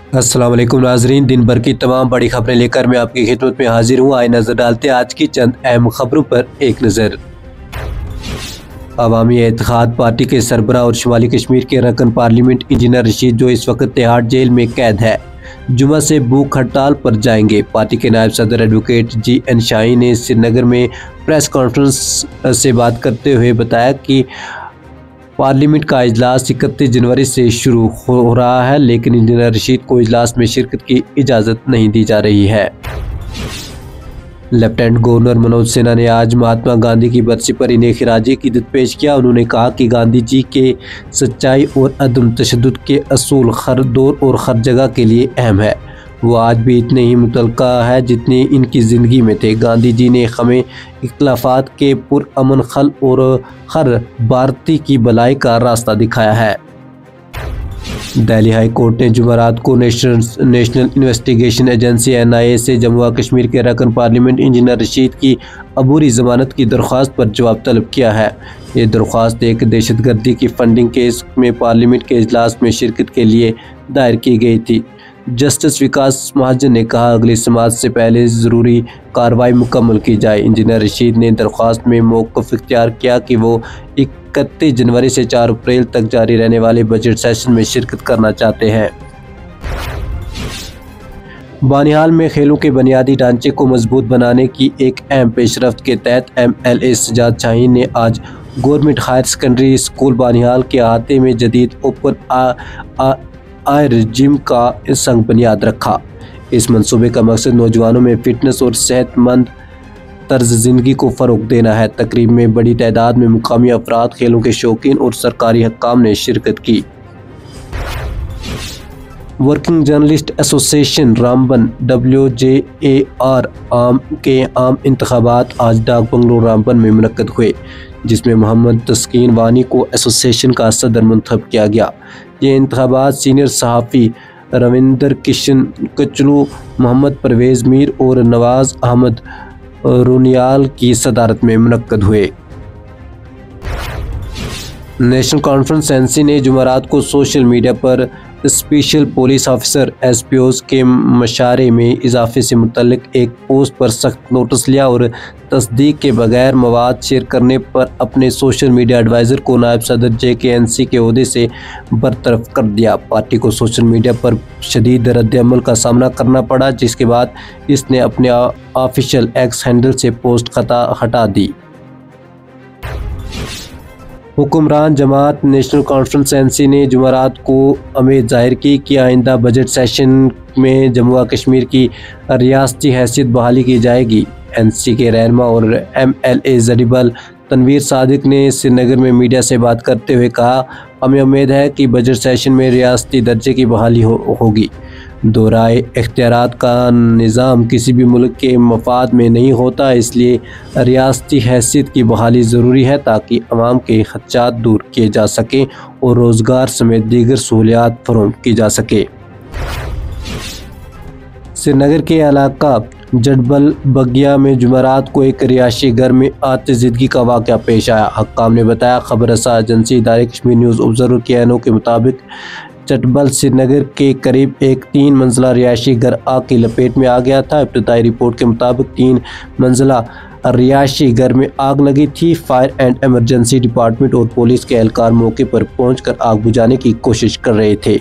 अस्सलाम वालेकुम नाजरीन, दिन भर की तमाम बड़ी खबरें लेकर मैं आपकी खिदमत में हाजिर हूँ। आए नजर डालते हैं आज की चंद अहम खबरों पर एक नज़र। अवामी इत्तेहाद पार्टी के सरबराह और शुमाली कश्मीर के रकन पार्लियामेंट इंजीनियर रशीद, जो इस वक्त तिहाड़ जेल में कैद है, जुमा से भूख हड़ताल पर जाएंगे। पार्टी के नायब सदर एडवोकेट GN शाही ने श्रीनगर में प्रेस कॉन्फ्रेंस से बात करते हुए बताया कि पार्लियामेंट का इजलास 31 जनवरी से शुरू हो रहा है, लेकिन इंजीनियर रशीद को इजलास में शिरकत की इजाज़त नहीं दी जा रही है। लेफ्टिनेंट गवर्नर मनोज सिन्हा ने आज महात्मा गांधी की बरसी पर इन्हें खिराजी अकीदत पेश किया। उन्होंने कहा कि गांधी जी के सच्चाई और अदम तशद्दुद के असूल हर दौर और हर जगह के लिए अहम है। वो आज भी इतने ही मुतलका है जितने इनकी ज़िंदगी में थे। गांधी जी ने हमें इख्तिलाफात के पुरअमन खल और हर भारतीय की भलाई का रास्ता दिखाया है। दिल्ली हाई कोर्ट ने जुमेरात को नेशनल इन्वेस्टिगेशन एजेंसी NIA से जम्मू व कश्मीर के रकन पार्लियामेंट इंजीनियर रशीद की अबूरी जमानत की दरख्वास्त पर जवाब तलब किया है। ये दरख्वास्त एक दहशतगर्दी की फंडिंग केस में पार्लियामेंट के इजलास में शिरकत के लिए दायर की गई थी। जस्टिस विकास महाजन ने कहा, अगली समाअत से पहले ज़रूरी कार्रवाई मुकम्मल की जाए। इंजीनियर रशीद ने दरख्वास्त में मौक़िफ़ इख्तियार किया कि वो 31 जनवरी से 4 अप्रैल तक जारी रहने वाले बजट सेशन में शिरकत करना चाहते हैं। बानिहाल में खेलों के बुनियादी ढांचे को मजबूत बनाने की एक अहम पेशरफ्त के तहत MLA सजाद शाहीन ने आज government higher secondary school Banihal के अहाते में जदीद ओपन आयर जिम का संग बुनियाद रखा। इस मंसूबे का मकसद नौजवानों में फिटनेस और सेहतमंद तर्ज ज़िंदगी को फ़रोग़ देना है। तकरीब में बड़ी तादाद में मुकामी अफराद, खेलों के शौकीन और सरकारी हक्काम ने शिरकत की। Working journalist association Ramban WJAR के आम इंतखाबात आज डाक बंगलो रामबन में मुनक्कद हुए, जिसमें मोहम्मद तस्कीन वानी को एसोसिएशन का सदर मुंतखब किया गया। ये इंतखाबात सीनियर सहाफ़ी रविंदर किशन कचलू, मोहम्मद परवेज़ मीर और नवाज़ अहमद रुनियाल की सदारत में मुनक्कद हुए। नेशनल कॉन्फ्रेंस NC ने जुमेरात को सोशल मीडिया पर स्पेशल पुलिस ऑफिसर SPOs के मशारे में इजाफे से मुतल्लिक एक पोस्ट पर सख्त नोटिस लिया और तस्दीक के बगैर मवाद शेयर करने पर अपने सोशल मीडिया एडवाइज़र को नायब सदर JKNC के ओहदे से बरतरफ कर दिया। पार्टी को सोशल मीडिया पर शदीद रद्द-ए-अमल का सामना करना पड़ा, जिसके बाद इसने अपने ऑफिशियल X हैंडल से पोस्ट हटा दी। हुक्मरान जमात नेशनल कॉन्फ्रेंस NC ने जुमेरात को उम्मीद जाहिर की कि आइंदा बजट सेशन में जम्मू व कश्मीर की रियासती हैसियत बहाली की जाएगी। NC के रहनुमा और MLA जरीबल तनवीर सादिक ने श्रीनगर में मीडिया से बात करते हुए कहा, हमें उम्मीद है कि बजट सेशन में रियासती दर्जे की बहाली होगी। दोहराए इख्तियारात का निज़ाम किसी भी मुल्क के मफाद में नहीं होता, इसलिए रियासती हैसियत की बहाली ज़रूरी है ताकि अवाम के खदशात दूर किए जा सकें और रोज़गार समेत दीगर सहूलियात फराहम की जा सके। श्रीनगर के इलाका जडबल बगिया में जुमेरात को एक रिहायशी घर में आतिशज़दगी का वाक़या पेश आया। हक्काम ने बताया, खबर रसा एजेंसी इदारे कश्मीर न्यूज़ ऑब्जर्वर के एनओ के मुताबिक चटबल श्रीनगर के करीब एक 3 मंजिला रिहायशी घर आग की लपेट में आ गया था। इब्तदाई रिपोर्ट के मुताबिक 3 मंजिला रिहायशी घर में आग लगी थी। फायर एंड एमरजेंसी डिपार्टमेंट और पुलिस के एहलकार मौके पर पहुंचकर आग बुझाने की कोशिश कर रहे थे।